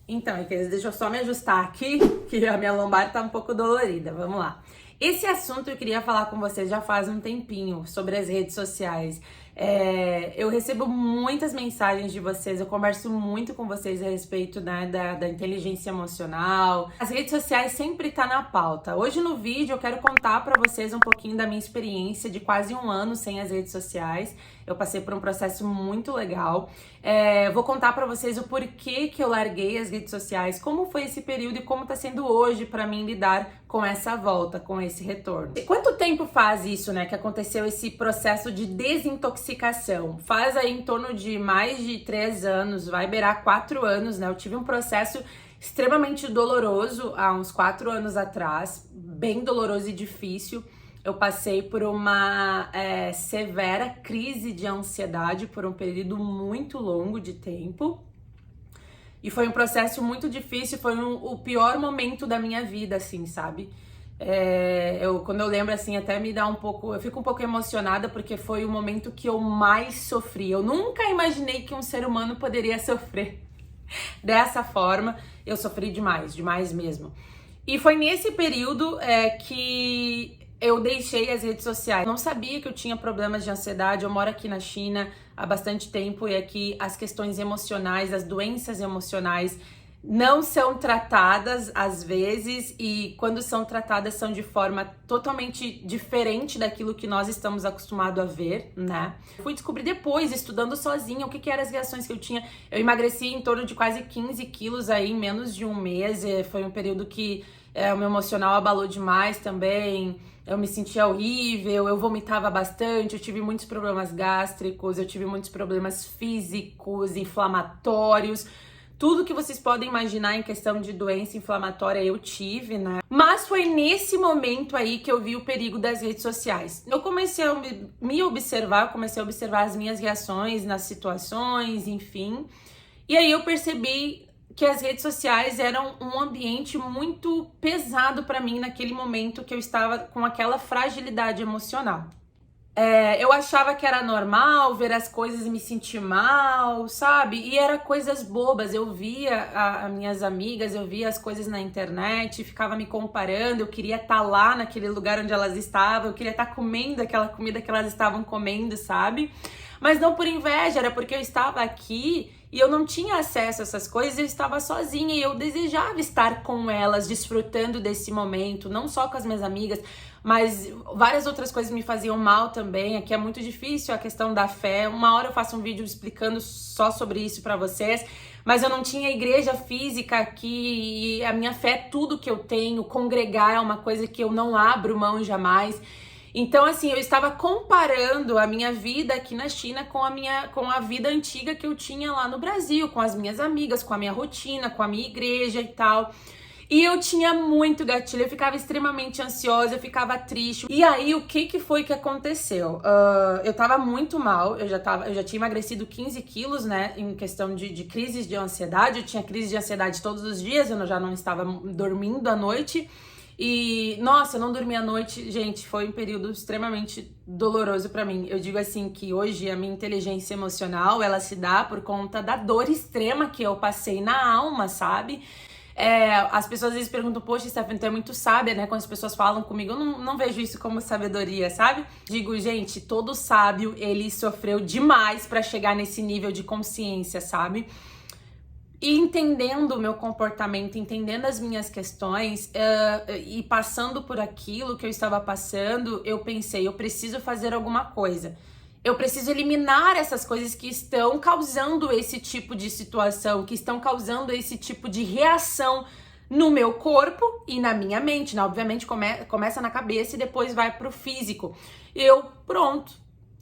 Então, deixa eu só me ajustar aqui, que a minha lombar tá um pouco dolorida. Vamos lá. Esse assunto eu queria falar com vocês já faz um tempinho, sobre as redes sociais. Eu recebo muitas mensagens de vocês, eu converso muito com vocês a respeito, né, da inteligência emocional. As redes sociais sempre tá na pauta. Hoje no vídeo eu quero contar pra vocês um pouquinho da minha experiência de quase um ano sem as redes sociais. Eu passei por um processo muito legal. Vou contar pra vocês o porquê que eu larguei as redes sociais, como foi esse período e como tá sendo hoje pra mim lidar com essa volta, com esse retorno. E quanto tempo faz isso, né, que aconteceu esse processo de desintoxicação? Faz aí em torno de mais de 3 anos, vai beirar 4 anos, né? Eu tive um processo extremamente doloroso há uns 4 anos atrás, bem doloroso e difícil. Eu passei por uma severa crise de ansiedade por um período muito longo de tempo. E foi um processo muito difícil, foi o pior momento da minha vida, assim, sabe? Quando eu lembro, assim, até me dá um pouco... Eu fico um pouco emocionada porque foi o momento que eu mais sofri. Eu nunca imaginei que um ser humano poderia sofrer dessa forma. Eu sofri demais, demais mesmo. E foi nesse período que eu deixei as redes sociais. Não sabia que eu tinha problemas de ansiedade. Eu moro aqui na China há bastante tempo e aqui as questões emocionais, as doenças emocionais não são tratadas às vezes, e quando são tratadas são de forma totalmente diferente daquilo que nós estamos acostumados a ver, né? Fui descobrir depois, estudando sozinha, o que eram as reações que eu tinha. Eu emagreci em torno de quase 15 quilos aí em menos de um mês. Foi um período que o meu emocional abalou demais também. Eu me sentia horrível, eu vomitava bastante, eu tive muitos problemas gástricos, eu tive muitos problemas físicos, inflamatórios. Tudo que vocês podem imaginar em questão de doença inflamatória eu tive, né? Mas foi nesse momento aí que eu vi o perigo das redes sociais. Eu comecei a me observar, comecei a observar as minhas reações nas situações, enfim. E aí eu percebi que as redes sociais eram um ambiente muito pesado para mim naquele momento que eu estava com aquela fragilidade emocional. Eu achava que era normal ver as coisas e me sentir mal, sabe? E era coisas bobas. Eu via as minhas amigas, eu via as coisas na internet, ficava me comparando. Eu queria estar lá naquele lugar onde elas estavam, eu queria estar comendo aquela comida que elas estavam comendo, sabe? Mas não por inveja, era porque eu estava aqui e eu não tinha acesso a essas coisas, eu estava sozinha e eu desejava estar com elas, desfrutando desse momento, não só com as minhas amigas, mas várias outras coisas me faziam mal também. Aqui é muito difícil a questão da fé. Uma hora eu faço um vídeo explicando só sobre isso pra vocês, mas eu não tinha igreja física aqui e a minha fé é tudo que eu tenho, congregar é uma coisa que eu não abro mão jamais. Então, assim, eu estava comparando a minha vida aqui na China com a vida antiga que eu tinha lá no Brasil, com as minhas amigas, com a minha rotina, com a minha igreja e tal. E eu tinha muito gatilho, eu ficava extremamente ansiosa, eu ficava triste. E aí, o que foi que aconteceu? Eu tava muito mal, eu já tinha emagrecido 15 quilos, né, em questão de crises de ansiedade. Eu tinha crise de ansiedade todos os dias, eu já não estava dormindo à noite. E, nossa, eu não dormi à noite, gente, foi um período extremamente doloroso pra mim. Eu digo assim que hoje a minha inteligência emocional, ela se dá por conta da dor extrema que eu passei na alma, sabe? As pessoas às vezes perguntam, poxa, Stephanie, tu é muito sábia, né? Quando as pessoas falam comigo, eu não vejo isso como sabedoria, sabe? Digo, gente, todo sábio, ele sofreu demais pra chegar nesse nível de consciência, sabe? E entendendo o meu comportamento, entendendo as minhas questões e passando por aquilo que eu estava passando, eu pensei, eu preciso fazer alguma coisa. Eu preciso eliminar essas coisas que estão causando esse tipo de situação, que estão causando esse tipo de reação no meu corpo e na minha mente, né? Obviamente começa na cabeça e depois vai pro físico. Pronto,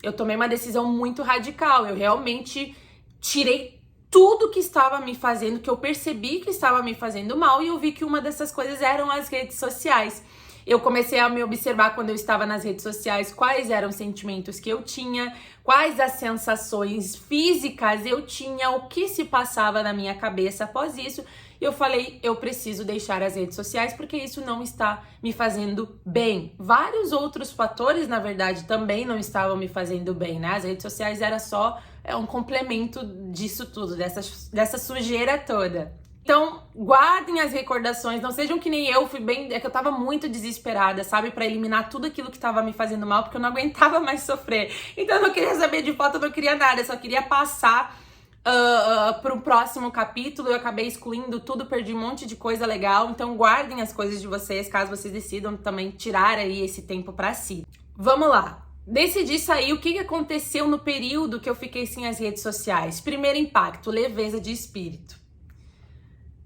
eu tomei uma decisão muito radical, eu realmente tirei tudo que estava me fazendo, que eu percebi que estava me fazendo mal, e eu vi que uma dessas coisas eram as redes sociais. Eu comecei a me observar quando eu estava nas redes sociais, quais eram os sentimentos que eu tinha, quais as sensações físicas eu tinha, o que se passava na minha cabeça após isso. Eu falei, eu preciso deixar as redes sociais porque isso não está me fazendo bem. Vários outros fatores, na verdade, também não estavam me fazendo bem, né? As redes sociais era só um complemento disso tudo, dessa sujeira toda. Então, guardem as recordações, não sejam que nem eu, é que eu tava muito desesperada, sabe? Pra eliminar tudo aquilo que tava me fazendo mal, porque eu não aguentava mais sofrer. Então eu não queria saber de foto, eu não queria nada, eu só queria passar pro próximo capítulo. Eu acabei excluindo tudo, perdi um monte de coisa legal. Então guardem as coisas de vocês, caso vocês decidam também tirar aí esse tempo pra si. Vamos lá. Decidi sair. O que aconteceu no período que eu fiquei sem as redes sociais? Primeiro impacto, leveza de espírito.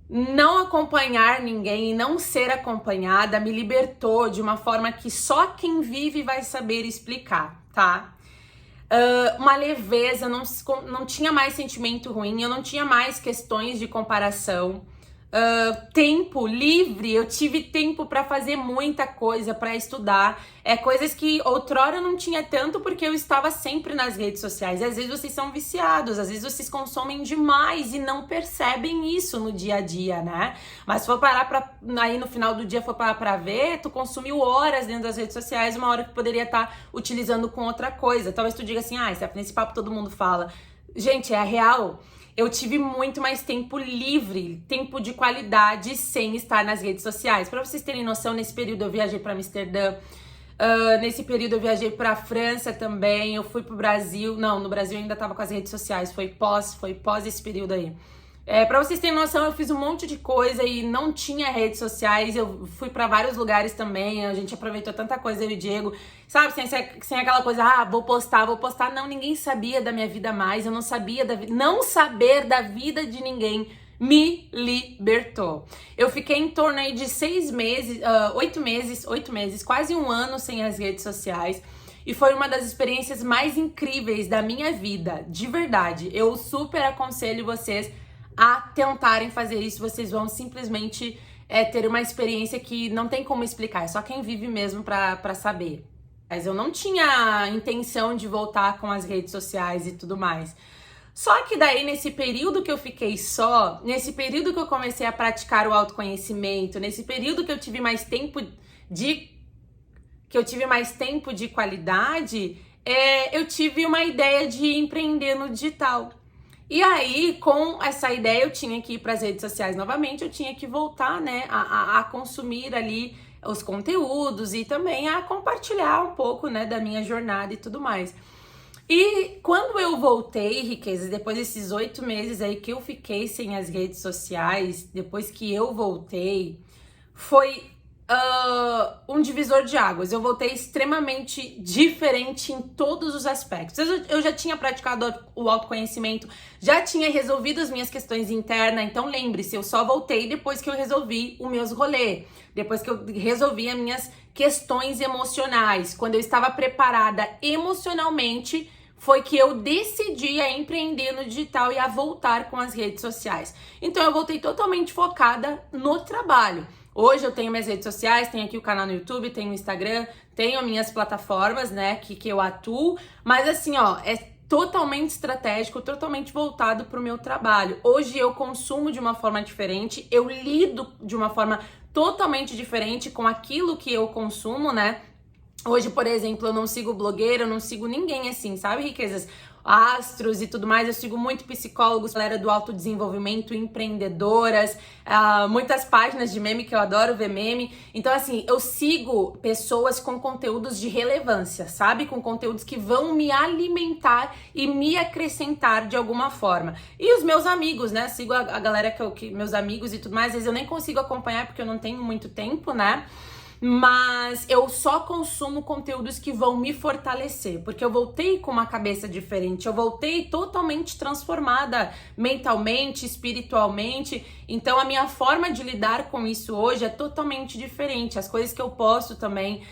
Não acompanhar ninguém e não ser acompanhada me libertou de uma forma que só quem vive vai saber explicar, tá? Uma leveza, não tinha mais sentimento ruim, eu não tinha mais questões de comparação. Tempo livre, eu tive tempo para fazer muita coisa, para estudar, coisas que outrora eu não tinha tanto porque eu estava sempre nas redes sociais. Às vezes vocês são viciados, às vezes vocês consomem demais e não percebem isso no dia a dia, né? Mas se for parar aí no final do dia for parar pra ver, tu consumiu horas dentro das redes sociais, uma hora que poderia estar utilizando com outra coisa. Talvez tu diga assim, nesse papo todo mundo fala. Gente, é real. Eu tive muito mais tempo livre, tempo de qualidade sem estar nas redes sociais. Para vocês terem noção, nesse período eu viajei para Amsterdã, nesse período eu viajei para a França também, eu fui pro Brasil. Não, no Brasil eu ainda tava com as redes sociais, foi pós esse período aí. Pra vocês terem noção, eu fiz um monte de coisa e não tinha redes sociais, eu fui pra vários lugares também, a gente aproveitou tanta coisa, eu e o Diego, sabe, sem aquela coisa, vou postar, não, ninguém sabia da minha vida mais, eu não sabia não saber da vida de ninguém me libertou. Eu fiquei em torno aí de 6 meses, 8 meses, quase um ano sem as redes sociais. E foi uma das experiências mais incríveis da minha vida, de verdade. Eu super aconselho vocês a tentarem fazer isso. Vocês vão simplesmente ter uma experiência que não tem como explicar, é só quem vive mesmo pra saber. Mas eu não tinha intenção de voltar com as redes sociais e tudo mais. Só que daí, nesse período que eu fiquei só, nesse período que eu comecei a praticar o autoconhecimento, nesse período que eu tive mais tempo de qualidade, eu tive uma ideia de empreender no digital. E aí, com essa ideia, eu tinha que ir para as redes sociais novamente, eu tinha que voltar, né, a consumir ali os conteúdos e também a compartilhar um pouco, né, da minha jornada e tudo mais. E quando eu voltei, Riquezas, depois desses 8 meses aí que eu fiquei sem as redes sociais, depois que eu voltei, foi um divisor de águas. Eu voltei extremamente diferente em todos os aspectos. Eu já tinha praticado o autoconhecimento, já tinha resolvido as minhas questões internas, então lembre-se, eu só voltei depois que eu resolvi os meus rolês, depois que eu resolvi as minhas questões emocionais, quando eu estava preparada emocionalmente, foi que eu decidi a empreender no digital e a voltar com as redes sociais. Então eu voltei totalmente focada no trabalho. Hoje eu tenho minhas redes sociais, tenho aqui o canal no YouTube, tenho o Instagram, tenho minhas plataformas, né, que eu atuo, mas assim, é totalmente estratégico, totalmente voltado para o meu trabalho. Hoje eu consumo de uma forma diferente, eu lido de uma forma totalmente diferente com aquilo que eu consumo, né? Hoje, por exemplo, eu não sigo blogueira, eu não sigo ninguém assim, sabe, Riquezas? Astros e tudo mais, eu sigo muito psicólogos, galera do autodesenvolvimento, empreendedoras, muitas páginas de meme que eu adoro ver meme. Então, assim, eu sigo pessoas com conteúdos de relevância, sabe? Com conteúdos que vão me alimentar e me acrescentar de alguma forma. E os meus amigos, né? Sigo a galera meus amigos e tudo mais, às vezes eu nem consigo acompanhar porque eu não tenho muito tempo, né? Mas eu só consumo conteúdos que vão me fortalecer, porque eu voltei com uma cabeça diferente, eu voltei totalmente transformada mentalmente, espiritualmente, então a minha forma de lidar com isso hoje é totalmente diferente. As coisas que eu posto também,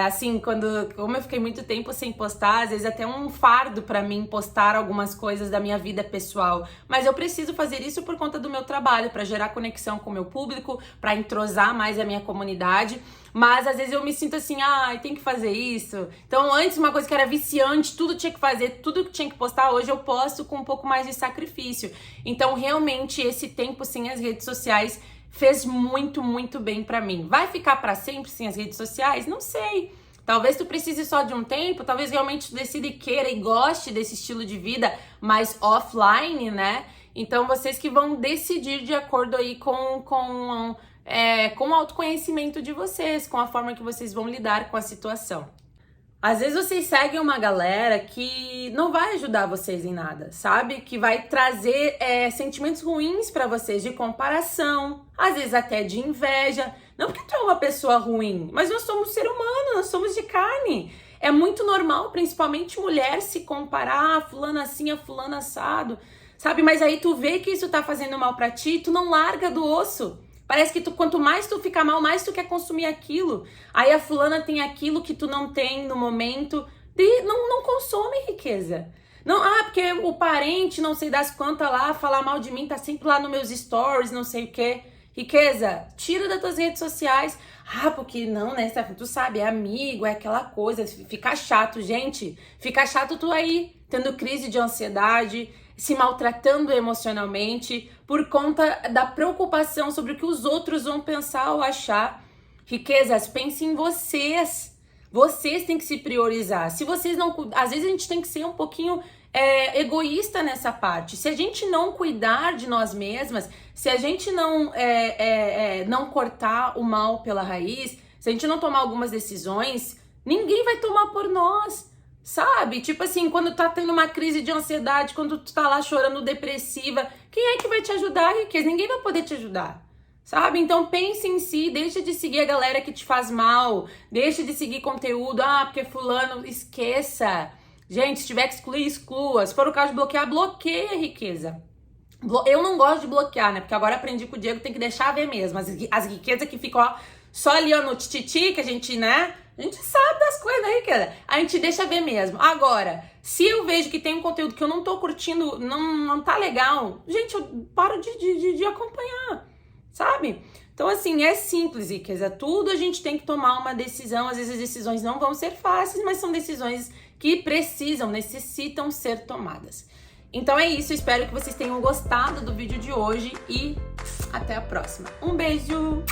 assim, como eu fiquei muito tempo sem postar, às vezes até um fardo pra mim postar algumas coisas da minha vida pessoal, mas eu preciso fazer isso por conta do meu trabalho, pra gerar conexão com o meu público, pra entrosar mais a minha comunidade. Mas às vezes eu me sinto assim, tem que fazer isso. Então antes uma coisa que era viciante, tudo tinha que fazer, tudo que tinha que postar, hoje eu posto com um pouco mais de sacrifício. Então realmente esse tempo sem as redes sociais fez muito, muito bem pra mim. Vai ficar pra sempre sem as redes sociais? Não sei. Talvez tu precise só de um tempo, talvez realmente tu decida e queira e goste desse estilo de vida mais offline, né? Então, vocês que vão decidir de acordo aí com o autoconhecimento de vocês, com a forma que vocês vão lidar com a situação. Às vezes vocês seguem uma galera que não vai ajudar vocês em nada, sabe? Que vai trazer sentimentos ruins pra vocês, de comparação, às vezes até de inveja. Não porque tu é uma pessoa ruim, mas nós somos ser humano, nós somos de carne. É muito normal, principalmente mulher, se comparar, a fulana assim, a fulana assado, sabe? Mas aí tu vê que isso tá fazendo mal pra ti, tu não larga do osso. Parece que quanto mais tu fica mal, mais tu quer consumir aquilo. Aí a fulana tem aquilo que tu não tem no momento. Não consome riqueza. Não, porque o parente, não sei das quantas lá, falar mal de mim, tá sempre lá nos meus stories, não sei o quê. Riqueza, tira das tuas redes sociais. Porque não, né? Tu sabe, é amigo, é aquela coisa. Fica chato, gente. Fica chato tu aí, tendo crise de ansiedade, se maltratando emocionalmente por conta da preocupação sobre o que os outros vão pensar ou achar. Riquezas, pense em vocês. Vocês têm que se priorizar. Se vocês não... Às vezes a gente tem que ser um pouquinho egoísta nessa parte. Se a gente não cuidar de nós mesmas, se a gente não cortar o mal pela raiz, se a gente não tomar algumas decisões, ninguém vai tomar por nós. Sabe? Tipo assim, quando tá tendo uma crise de ansiedade, quando tu tá lá chorando depressiva, quem é que vai te ajudar, riqueza? Ninguém vai poder te ajudar. Sabe? Então pense em si, deixa de seguir a galera que te faz mal, deixa de seguir conteúdo, porque fulano, esqueça. Gente, se tiver que excluir, exclua. Se for o caso de bloquear, bloqueia, riqueza. Eu não gosto de bloquear, né? Porque agora aprendi com o Diego, tem que deixar ver mesmo. As riquezas que ficam, só ali, no tititi, que a gente, né? A gente sabe das coisas, né, riqueza? A gente deixa ver mesmo. Agora, se eu vejo que tem um conteúdo que eu não tô curtindo, não tá legal, gente, eu paro de acompanhar, sabe? Então, assim, é simples, riqueza. Tudo a gente tem que tomar uma decisão. Às vezes as decisões não vão ser fáceis, mas são decisões que necessitam ser tomadas. Então é isso, espero que vocês tenham gostado do vídeo de hoje e até a próxima. Um beijo!